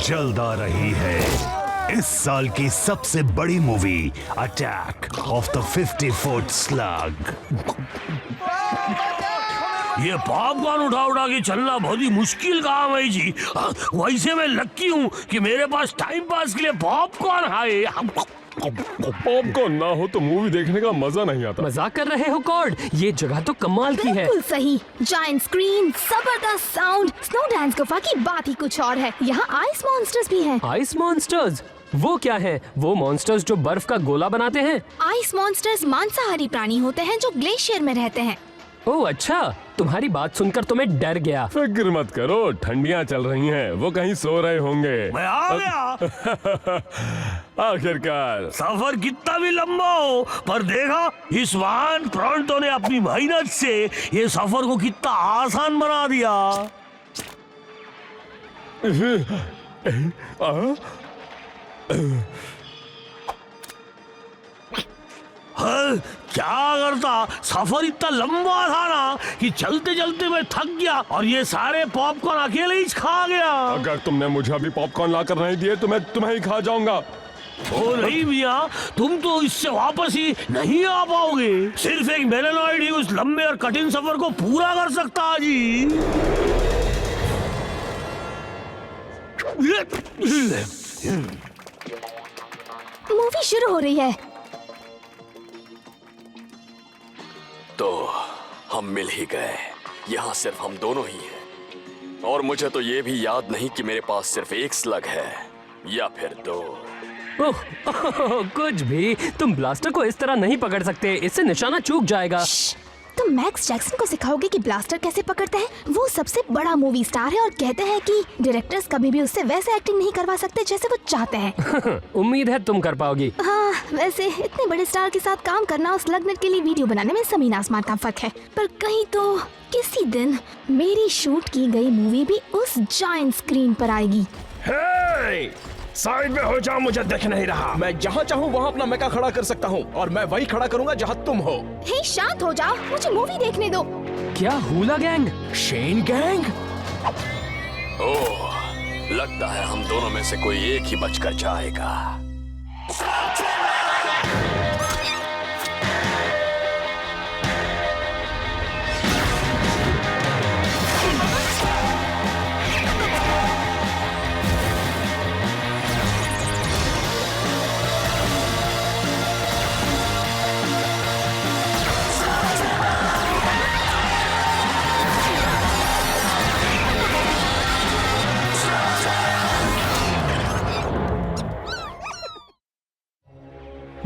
जल्द आ रही है इस साल की सबसे बड़ी movie attack of the 50 foot slug. ये पॉपकॉर्न उठा उठा के चलना बहुत ही मुश्किल काम है जी। वैसे मैं लक्की हूँ कि मेरे पास टाइम पास के लिए पॉपकॉर्न है। पॉपकॉर्न ना हो तो मूवी देखने का मजा नहीं आता। मजाक कर रहे हो कॉर्ड? ये जगह तो कमाल की है। बिल्कुल सही, जायंट स्क्रीन, जबरदस्त साउंड, स्नो डांस गुफा की बात ही कुछ और है। यहाँ आइस मॉन्स्टर्स भी हैं। Ice monsters? वो क्या है? वो मॉन्स्टर्स जो बर्फ का गोला बनाते हैं? आइस मॉन्स्टर्स मांसाहारी प्राणी होते हैं जो ग्लेशियर में रहते हैं। ओह अच्छा, तुम्हारी बात सुनकर तो मैं डर गया। फिक्र मत करो, ठंडियां चल रही हैं, वो कहीं सो रहे होंगे। मैं आ गया। आखिरकार। सफर कितना भी लंबा हो, पर देखा इस वाहन प्रोंटो ने अपनी मेहनत से ये सफर को कितना आसान बना दिया। हाँ, क्या करता, सफर इतना लंबा था ना कि चलते चलते मैं थक गया और ये सारे पॉपकॉर्न अकेले ही खा गया। अगर तुमने मुझे अभी पॉपकॉर्न लाकर नहीं दिए तो मैं तुम्हें ही खा जाऊंगा। ओ नहीं मियाँ, तुम तो इससे वापस ही नहीं आ पाओगे। सिर्फ एक मेलेनॉइड ही उस लंबे और कठिन सफर को पूरा कर सकता है जी। मूवी शुरू हो रही है। तो हम मिल ही गए। यहाँ सिर्फ हम दोनों ही हैं। और मुझे तो ये भी याद नहीं कि मेरे पास सिर्फ एक स्लग है या फिर दो। ओह, कुछ भी। तुम ब्लास्टर को इस तरह नहीं पकड़ सकते, इससे निशाना चूक जाएगा। तुम मैक्स जैक्सन को सिखाओगे कि ब्लास्टर कैसे पकड़ते हैं? वो सबसे बड़ा मूवी स्टार है और कहते हैं कि डायरेक्टर्स कभी भी उससे वैसे एक्टिंग नहीं करवा सकते जैसे वो चाहते हैं। उम्मीद है तुम कर पाओगी। हाँ, वैसे इतने बड़े स्टार के साथ काम करना और स्लगनेट के लिए वीडियो बनाने में जमीन आसमान का फर्क है। पर कहीं तो किसी दिन मेरी शूट की गई मूवी भी उस जायंट स्क्रीन पर आएगी। साइड में हो जाओ, मुझे दिख नहीं रहा। मैं जहाँ चाहूँ वहाँ अपना मेका खड़ा कर सकता हूँ और मैं वही खड़ा करूँगा जहाँ तुम हो। हे शांत हो जाओ, मुझे मूवी देखने दो। क्या hula gang? Shane gang? Oh, लगता है हम दोनों में से कोई एक ही बचकर जाएगा।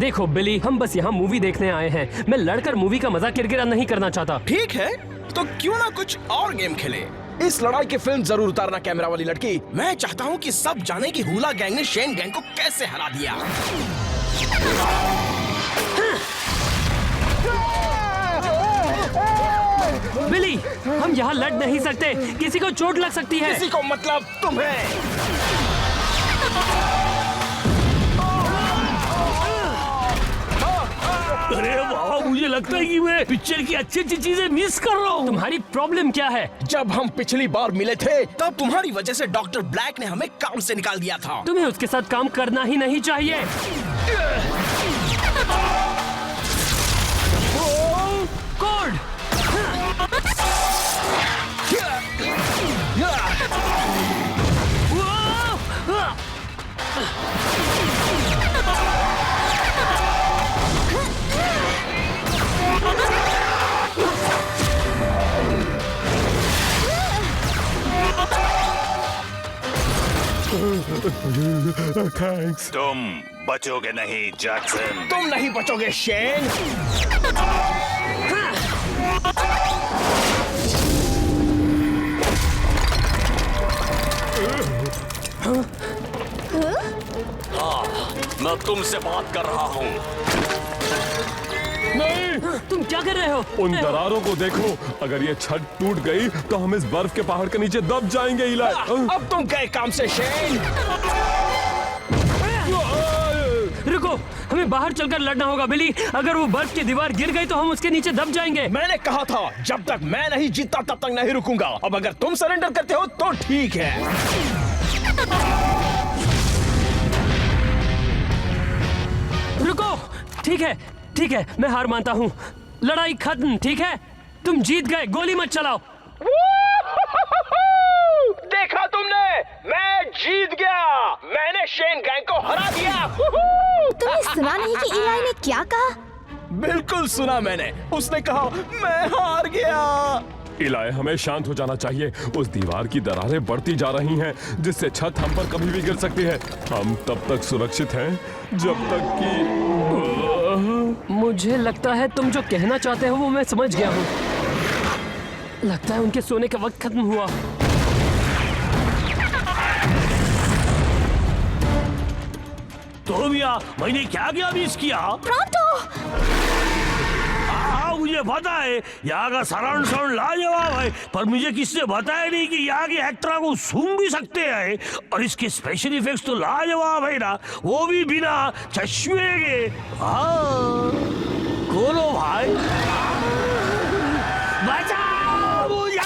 देखो बिली, हम बस यहाँ मूवी देखने आए हैं। मैं लड़कर मूवी का मजा किरकिरा नहीं करना चाहता। ठीक है, तो क्यों ना कुछ और गेम खेले। इस लड़ाई की फिल्म जरूर उतारना कैमरा वाली लड़की। मैं चाहता हूँ कि सब जाने कि हुला गैंग ने शेन गैंग को कैसे हरा दिया। बिली, हम यहाँ लड़ नहीं सकते, किसी को चोट लग सकती है। किसी को मतलब तुम्हें। अरे वाह, मुझे लगता है कि मैं पिक्चर की अच्छी अच्छी चीजें मिस कर रहा हूँ। तुम्हारी प्रॉब्लम क्या है? जब हम पिछली बार मिले थे तब तुम्हारी वजह से डॉक्टर ब्लैक ने हमें काम से निकाल दिया था। तुम्हें उसके साथ काम करना ही नहीं चाहिए। कोड! थैंक्स। तुम बचोगे नहीं जैक्सन। तुम नहीं बचोगे शेन। हाँ, मैं तुमसे बात कर रहा हूँ। नहीं, तुम क्या कर रहे हो? उन दरारों को देखो। अगर ये छत टूट गई तो हम इस बर्फ के पहाड़ के नीचे दब जाएंगे। इलाई, अब तुम गए काम से शेन। रुको, हमें बाहर चलकर लड़ना होगा बिली। अगर वो बर्फ की दीवार गिर गई तो हम उसके नीचे दब जाएंगे। मैंने कहा था जब तक मैं नहीं जीतता तब तक नहीं रुकूंगा। अब अगर तुम सरेंडर करते हो तो ठीक है। रुको। ठीक है मैं हार मानता हूँ। लड़ाई खत्म। ठीक है तुम जीत गए, गोली मत चलाओ। देखा तुमने, मैं जीत गया। मैंने शेन गैंग को हरा दिया। तुमने सुना नहीं कि इलाई ने क्या कहा? बिल्कुल सुना मैंने। उसने कहा मैं हार गया। इलाय, हमें शांत हो जाना चाहिए। उस दीवार की दरारें बढ़ती जा रही हैं, जिससे छत हम पर कभी भी गिर सकती है। हम तब तक सुरक्षित हैं जब तक कि मुझे लगता है तुम जो कहना चाहते हो वो मैं समझ गया हूँ। लगता है उनके सोने का वक्त खत्म हुआ। तो भैया मैंने क्या क्या मिस किया? प्रोंटो! हाँ मुझे पता है यहाँ का सराउंड साउंड लाजवाब है, पर मुझे किसने बताया नहीं कि यहाँ के एक्टर को सूंघ भी सकते हैं। और इसके स्पेशल इफेक्ट्स तो लाजवाब है ना, वो भी बिना चश्मे के। हाँ खोलो भाई, बचाओ मुझे,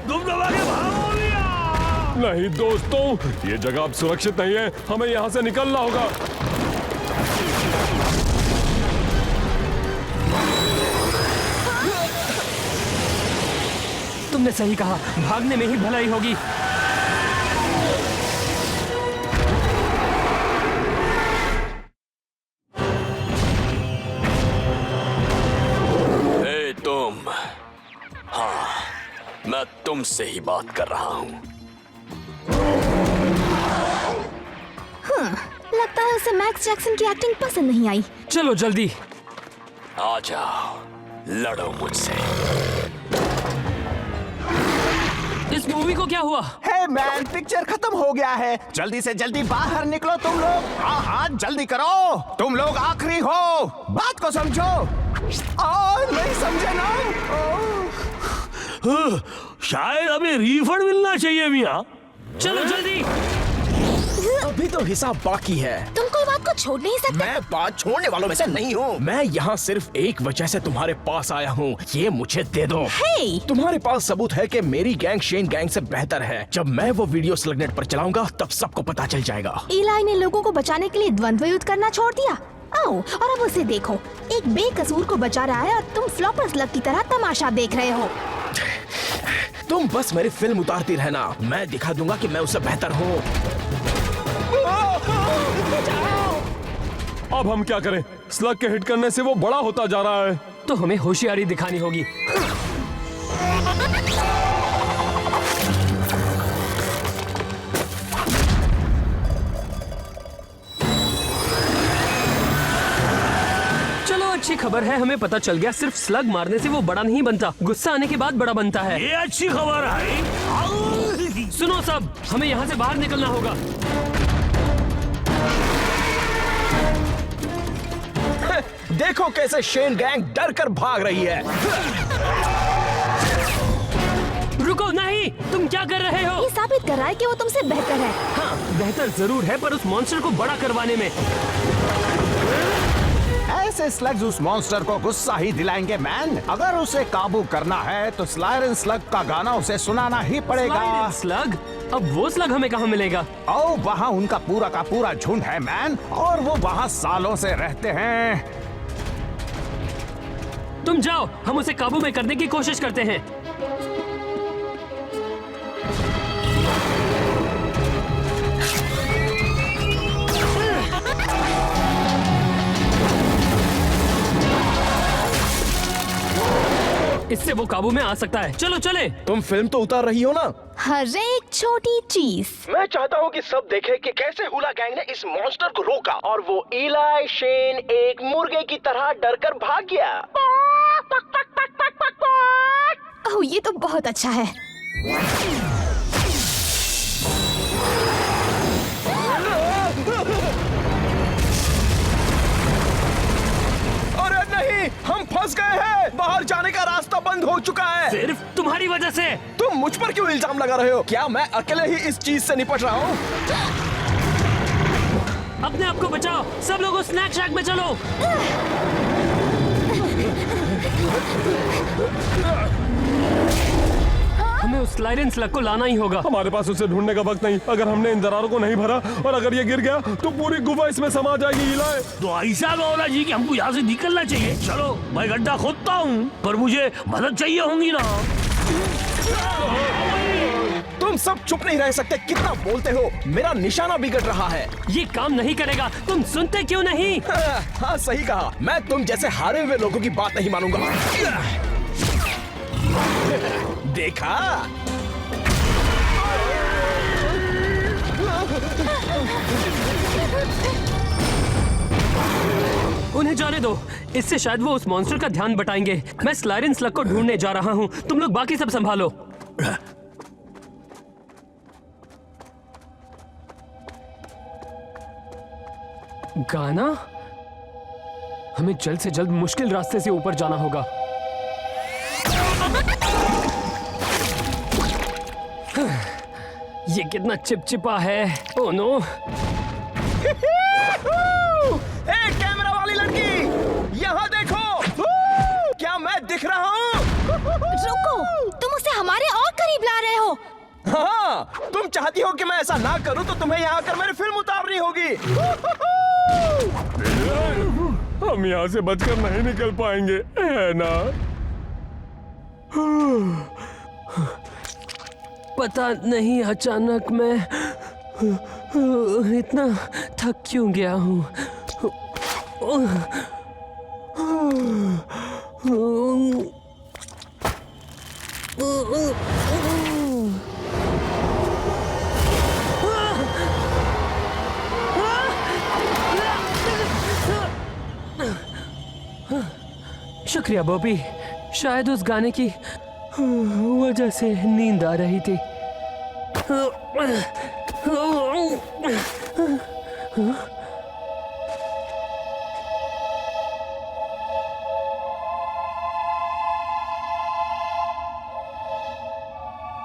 तुम दबा के भागो भैया। नहीं दोस्तों, ये जगह अब सुरक्षित नहीं है। हमें यहाँ से निकलना होगा। तुमने सही कहा, भागने में ही भलाई होगी। ए तुम, हाँ मैं तुमसे ही बात कर रहा हूँ। लगता है उसे मैक्स जैक्सन की एक्टिंग पसंद नहीं आई। चलो जल्दी। आ जाओ, लड़ो मुझसे। इस मूवी को क्या हुआ? हे मैन, पिक्चर खत्म हो गया है। जल्दी से जल्दी बाहर निकलो तुम लोग। हाँ हाँ जल्दी करो, तुम लोग आखिरी हो। बात को समझो। नहीं समझे ना? शायद हमें रिफंड मिलना चाहिए मियाँ। चलो जल्दी। अभी तो हिसाब बाकी है। तुम कोई बात को छोड़ नहीं सकते। मैं बात छोड़ने वालों में से नहीं हूँ। मैं यहाँ सिर्फ एक वजह से तुम्हारे पास आया हूँ। ये मुझे दे दो। हे! तुम्हारे पास सबूत है कि मेरी गैंग शेन गैंग से बेहतर है। जब मैं वो वीडियो स्लगनेट पर चलाऊंगा तब सबको पता चल जाएगा। इलाई ने लोगों को बचाने के लिए द्वंद्व युद्ध करना छोड़ दिया। आओ और अब उसे देखो, एक बेकसूर को बचा रहा है और तुम फ्लॉपर स्लग की तरह तमाशा देख रहे हो। तुम बस मेरी फिल्म उतारती रहना, मैं दिखा दूंगा कि मैं उससे बेहतर हूँ। अब हम क्या करें? स्लग के हिट करने से वो बड़ा होता जा रहा है। तो हमें होशियारी दिखानी होगी। चलो अच्छी खबर है, हमें पता चल गया सिर्फ स्लग मारने से वो बड़ा नहीं बनता, गुस्सा आने के बाद बड़ा बनता है। ये अच्छी खबर है। सुनो सब, हमें यहाँ से बाहर निकलना होगा। देखो कैसे शेन गैंग डर कर भाग रही है। रुको, नहीं, तुम क्या कर रहे हो? ये साबित कर रहा है कि वो तुमसे बेहतर है। हाँ, बेहतर जरूर है, पर उस मॉन्स्टर को बड़ा करवाने में। ऐसे स्लग्स उस मॉन्स्टर को गुस्सा ही दिलाएंगे मैन। अगर उसे काबू करना है तो स्लायरन स्लग का गाना उसे सुनाना ही पड़ेगा। स्लग? अब वो स्लग हमें कहाँ मिलेगा? ओ, वहाँ उनका पूरा का पूरा झुंड है मैन, और वो वहाँ सालों से रहते हैं। तुम जाओ, हम उसे काबू में करने की कोशिश करते हैं। इससे वो काबू में आ सकता है। चलो चले। तुम फिल्म तो उतार रही हो ना? हर एक छोटी चीज। मैं चाहता हूँ कि सब देखें कि कैसे हुला गैंग ने इस मॉन्स्टर को रोका और वो इलाई शेन एक मुर्गे की तरह डरकर भाग गया। ओह, ये तो बहुत अच्छा है। अरे नहीं, हम फंस गए हैं। बाहर जाने का रास्ता बंद हो चुका है। सिर्फ तुम्हारी वजह से। तुम मुझ पर क्यों इल्जाम लगा रहे हो? क्या मैं अकेले ही इस चीज से निपट रहा हूँ? अपने आप को बचाओ। सब लोग स्नैक शैक में चलो। हमें उस लाइरेन स्लग को लाना ही होगा। हमारे पास उसे ढूंढने का वक्त नहीं। अगर हमने इन दरारों को नहीं भरा और अगर ये गिर गया तो पूरी गुफा इसमें समा जाएगी। इलाय, तो ऐसा गौरा जी कि हमको यहाँ से निकलना चाहिए। चलो मैं गड्ढा खोदता हूँ, पर मुझे मदद चाहिए होंगी ना। तुम सब चुप नहीं रह सकते। कितना बोलते हो, मेरा निशाना बिगड़ रहा है। ये काम नहीं करेगा। तुम सुनते क्यों नहीं? हाँ सही कहा। मैं तुम जैसे हारे हुए लोगों की बात नहीं मानूंगा। देखा? उन्हें जाने दो। इससे शायद वो उस मॉन्स्टर का ध्यान बटाएंगे। मैं स्लाइरेन स्लग को ढूंढने जा रहा हूँ। तुम लोग बाकी सब संभालो। गाना? हमें जल्द से जल्द मुश्किल रास्ते से ऊपर जाना होगा। ये कितना चिपचिपा है। Oh no. ए, कैमरा वाली लड़की, यहाँ देखो। क्या मैं दिख रहा हूँ? रुको, तुम उसे हमारे और करीब ला रहे हो। हाँ, तुम चाहती हो कि मैं ऐसा ना करूं तो तुम्हें यहाँ आकर मेरी फिल्म उतारनी होगी। हम यहाँ से बचकर नहीं निकल पाएंगे, है ना? पता नहीं अचानक मैं इतना थक क्यों गया हूँ। शुक्रिया बॉबी। शायद उस गाने की वजह से नींद आ रही थी।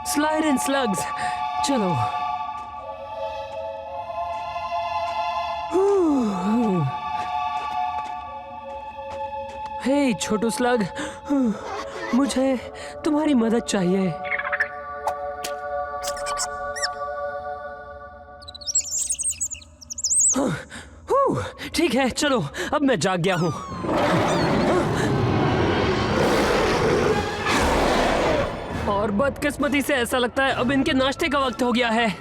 स्लाइड एंड स्लग्स, चलो। हे छोटू स्लग, मुझे तुम्हारी मदद चाहिए। ठीक है, चलो। अब मैं जाग गया हूं। और बदकिस्मती से ऐसा लगता है अब इनके नाश्ते का वक्त हो गया है।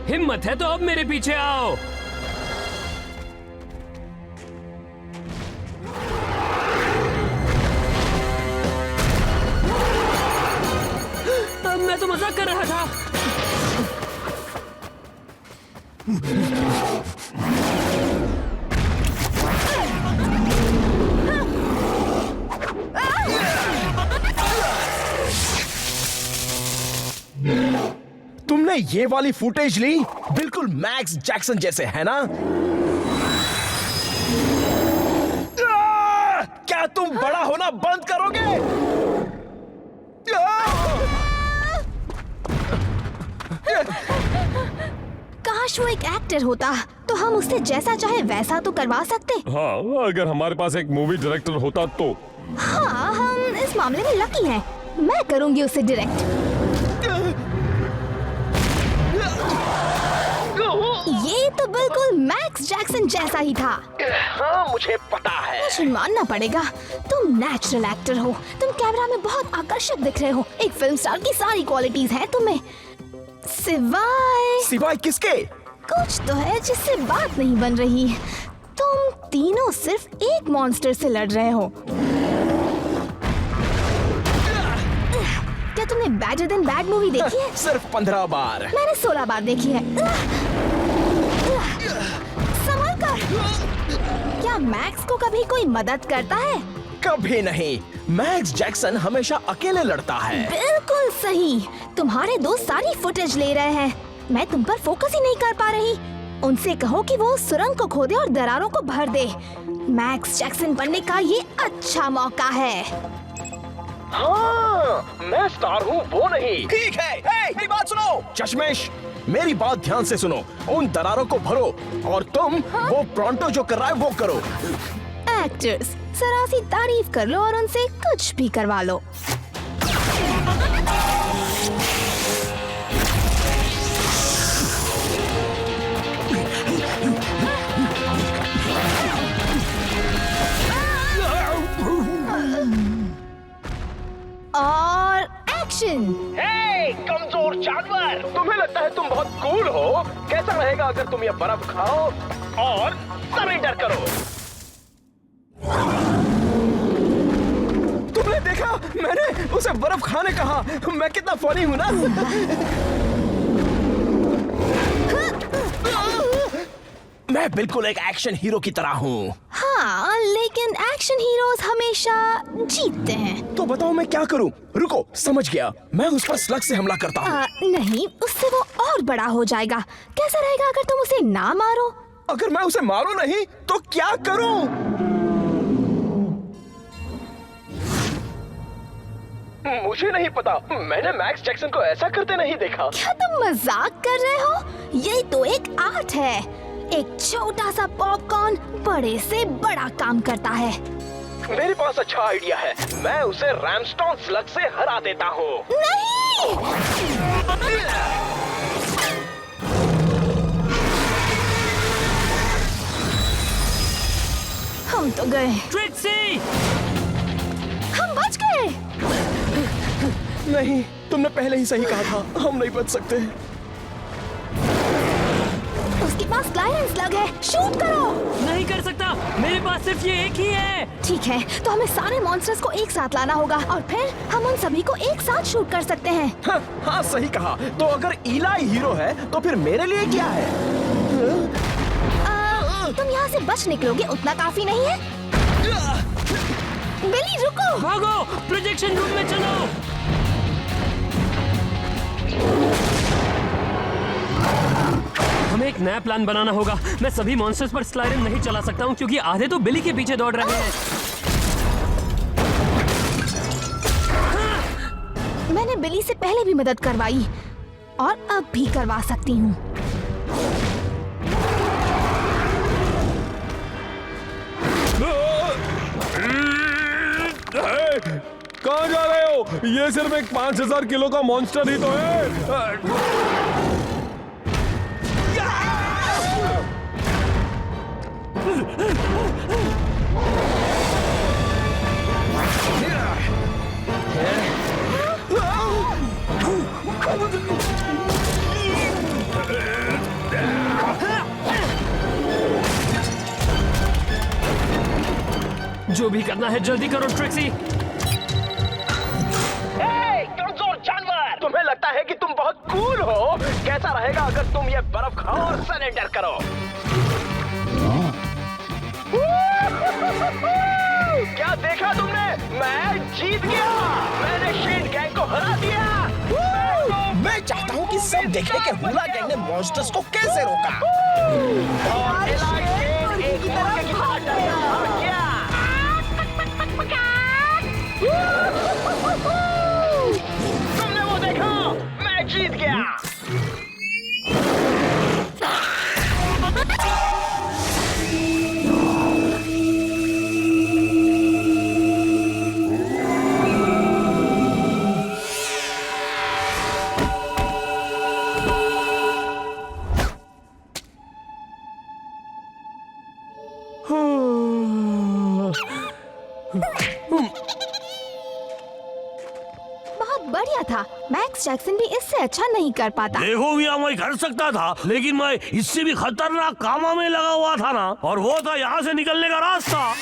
हिम्मत है तो अब मेरे पीछे आओ। अब मैं तो मजाक कर रहा था। तुमने ये वाली फुटेज ली? बिल्कुल मैक्स जैक्सन जैसे, है ना? क्या तुम बड़ा होना बंद करोगे? काश वो एक एक्टर होता तो हम उससे जैसा चाहे वैसा तो करवा सकते। हाँ, अगर हमारे पास एक मूवी डायरेक्टर होता तो। हाँ, हम इस मामले में लकी हैं। मैं करूंगी उसे डायरेक्ट। ये तो बिल्कुल मैक्स जैक्सन जैसा ही था। हाँ, मुझे पता है। मुझे मानना पड़ेगा, तुम नेचुरल एक्टर हो। तुम कैमरा में बहुत आकर्षक दिख रहे हो। एक फिल्म स्टार की सारी क्वालिटीज हैं तुम्हें, सिवाय किसके? कुछ तो है जिससे बात नहीं बन रही। तुम तीनों सिर्फ एक मॉन्स्टर से लड़ रहे हो। बैडर देन बैड मूवी देखी है? सिर्फ 15 बार। मैंने 16 बार देखी है। संभल कर। क्या मैक्स को कभी कोई मदद करता है? कभी नहीं। मैक्स जैक्सन हमेशा अकेले लड़ता है। बिल्कुल सही। तुम्हारे दोस्त सारी फुटेज ले रहे हैं। मैं तुम पर फोकस ही नहीं कर पा रही। उनसे कहो कि वो सुरंग को खोदे और दरारों को भर दे। मैक्स जैक्सन बनने का ये अच्छा मौका है। हाँ, मैं स्टार हूँ वो नहीं। ठीक है, मेरी बात सुनो। चश्मेश, मेरी बात ध्यान से सुनो। उन दरारों को भरो और तुम वो प्रोंटो जो कर रहा है वो करो। एक्टर्स, जरा सी तारीफ कर लो और उनसे कुछ भी करवा लो। और एक्शन। हे, कमजोर जानवर, तुम्हें लगता है तुम बहुत कूल हो? कैसा रहेगा अगर तुम ये बर्फ खाओ और सरेंडर करो? तुमने देखा, मैंने उसे बर्फ खाने कहा। मैं कितना फनी हूँ ना? मैं बिल्कुल एक एक्शन हीरो की तरह हूँ। हाँ, लेकिन एक्शन हीरोज हमेशा जीतते हैं। तो बताओ मैं क्या करूँ? रुको, समझ गया। मैं उस पर स्लग से हमला करता हूँ। नहीं, उससे वो और बड़ा हो जाएगा। कैसा रहेगा अगर तुम उसे ना मारो? अगर मैं उसे मारूं नहीं तो क्या करूं? मुझे नहीं पता। मैंने मैक्स जैक्सन को ऐसा करते नहीं देखा। क्या तुम मजाक कर रहे हो? ये तो एक आर्ट है। एक छोटा सा पॉपकॉर्न बड़े से बड़ा काम करता है। मेरे पास अच्छा आइडिया है। मैं उसे रैमस्टोन स्लग से हरा देता हूँ। नहीं! हम तो गए। ट्रिक्सी! हम बच गए। नहीं, तुमने पहले ही सही कहा था। हम नहीं बच सकते। उसके पास क्लाइडेंस स्लग है। शूट करो। नहीं कर सकता, मेरे पास सिर्फ ये एक ही है। ठीक है, तो हमें सारे मॉन्स्टर्स को एक साथ लाना होगा और फिर हम उन सभी को एक साथ शूट कर सकते हैं। हाँ, सही कहा। तो अगर इलाई हीरो है तो फिर मेरे लिए क्या है? तुम यहाँ से बच निकलोगे उतना काफी नहीं है? बिली रुको। भागो, प्रोजेक्शन रूम में चलो। हमें एक नया प्लान बनाना होगा। मैं सभी मॉन्स्टर्स पर स्लाइडर नहीं चला सकता हूँ क्योंकि आधे तो बिली के पीछे दौड़ रहे हैं। मैंने बिली से पहले भी मदद करवाई और अब भी करवा सकती हूँ। कहाँ जा रहे हो? ये सिर्फ एक 5000 किलो का मॉन्स्टर ही तो है। जो भी करना है जल्दी करो ट्रिक्सी। कमजोर जानवर, तुम्हें लगता है कि तुम बहुत कूल हो? कैसा रहेगा अगर तुम ये बर्फ खाओ और सरेंडर करो? क्या देखा तुमने? मैं जीत गया। मैंने शेन गैंग को हरा दिया। मैं चाहता हूँ कि सब देखें कि हुला गैंग ने मॉन्स्टर्स को कैसे रोका। और एलाइ शेन एक मुर्गे की तरह डर भाग गया। तुमने वो देखा? मैं जीत गया। बहुत बढ़िया था। मैक्स जैक्सन भी इससे अच्छा नहीं कर पाता। देखो भी मैं कर सकता था, लेकिन मैं इससे भी खतरनाक कामा में लगा हुआ था ना, और वो था यहाँ से निकलने का रास्ता।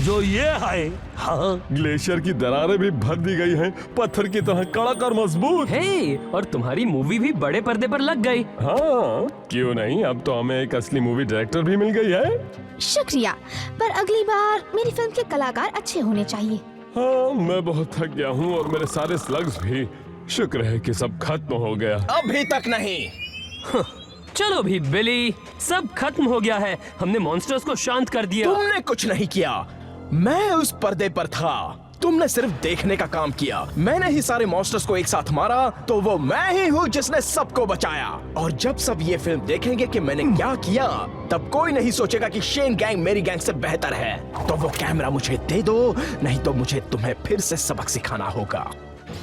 जो ये है, हाँ, ग्लेशियर की दरारें भी भर दी गई हैं, पत्थर की तरह कड़क और मजबूत। हे, और तुम्हारी मूवी भी बड़े पर्दे पर लग गई। हाँ, क्यों नहीं, अब तो हमें एक असली मूवी डायरेक्टर भी मिल गई है। शुक्रिया, पर अगली बार मेरी फिल्म के कलाकार अच्छे होने चाहिए। हाँ, मैं बहुत थक गया हूँ और मेरे सारे स्लग्स भी। शुक्र है कि सब खत्म हो गया। अभी तक नहीं। चलो भी बिली, सब खत्म हो गया है। हमने मॉन्स्टर्स को शांत कर दिया। तुमने कुछ नहीं किया, मैं उस पर्दे पर था। तुमने सिर्फ देखने का काम किया। मैंने ही सारे मॉन्स्टर्स को एक साथ मारा, तो वो मैं ही हूँ जिसने सबको बचाया। और जब सब ये फिल्म देखेंगे कि मैंने क्या किया, तब कोई नहीं सोचेगा कि शेन गैंग मेरी गैंग से बेहतर है। तो वो कैमरा मुझे दे दो, नहीं तो मुझे तुम्हें फिर से सबक सिखाना होगा।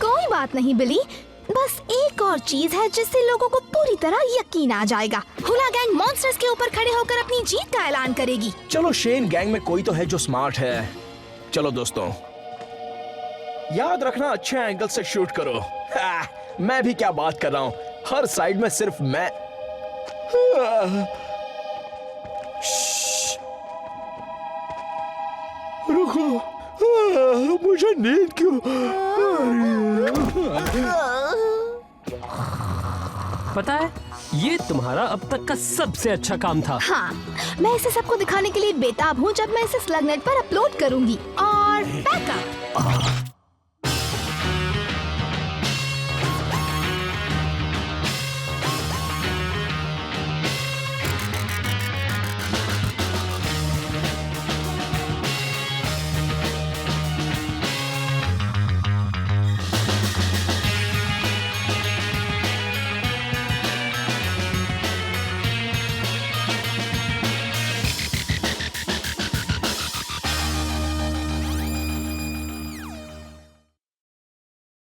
कोई बात नहीं बिली, बस एक और चीज है जिससे लोगों को पूरी तरह यकीन आ जाएगा। हुला गैंग मॉन्स्टर्स के ऊपर खड़े होकर अपनी जीत का ऐलान करेगी। चलो, शेन गैंग में कोई तो है जो स्मार्ट है। चलो दोस्तों, याद रखना, अच्छे एंगल से शूट करो। मैं भी क्या बात कर रहा हूँ, हर साइड में सिर्फ मैं। रुको, मुझे नींद क्यों? पता है, ये तुम्हारा अब तक का सबसे अच्छा काम था। हाँ, मैं इसे सबको दिखाने के लिए बेताब हूँ जब मैं इसे स्लगनेट पर अपलोड करूंगी। और बैकअप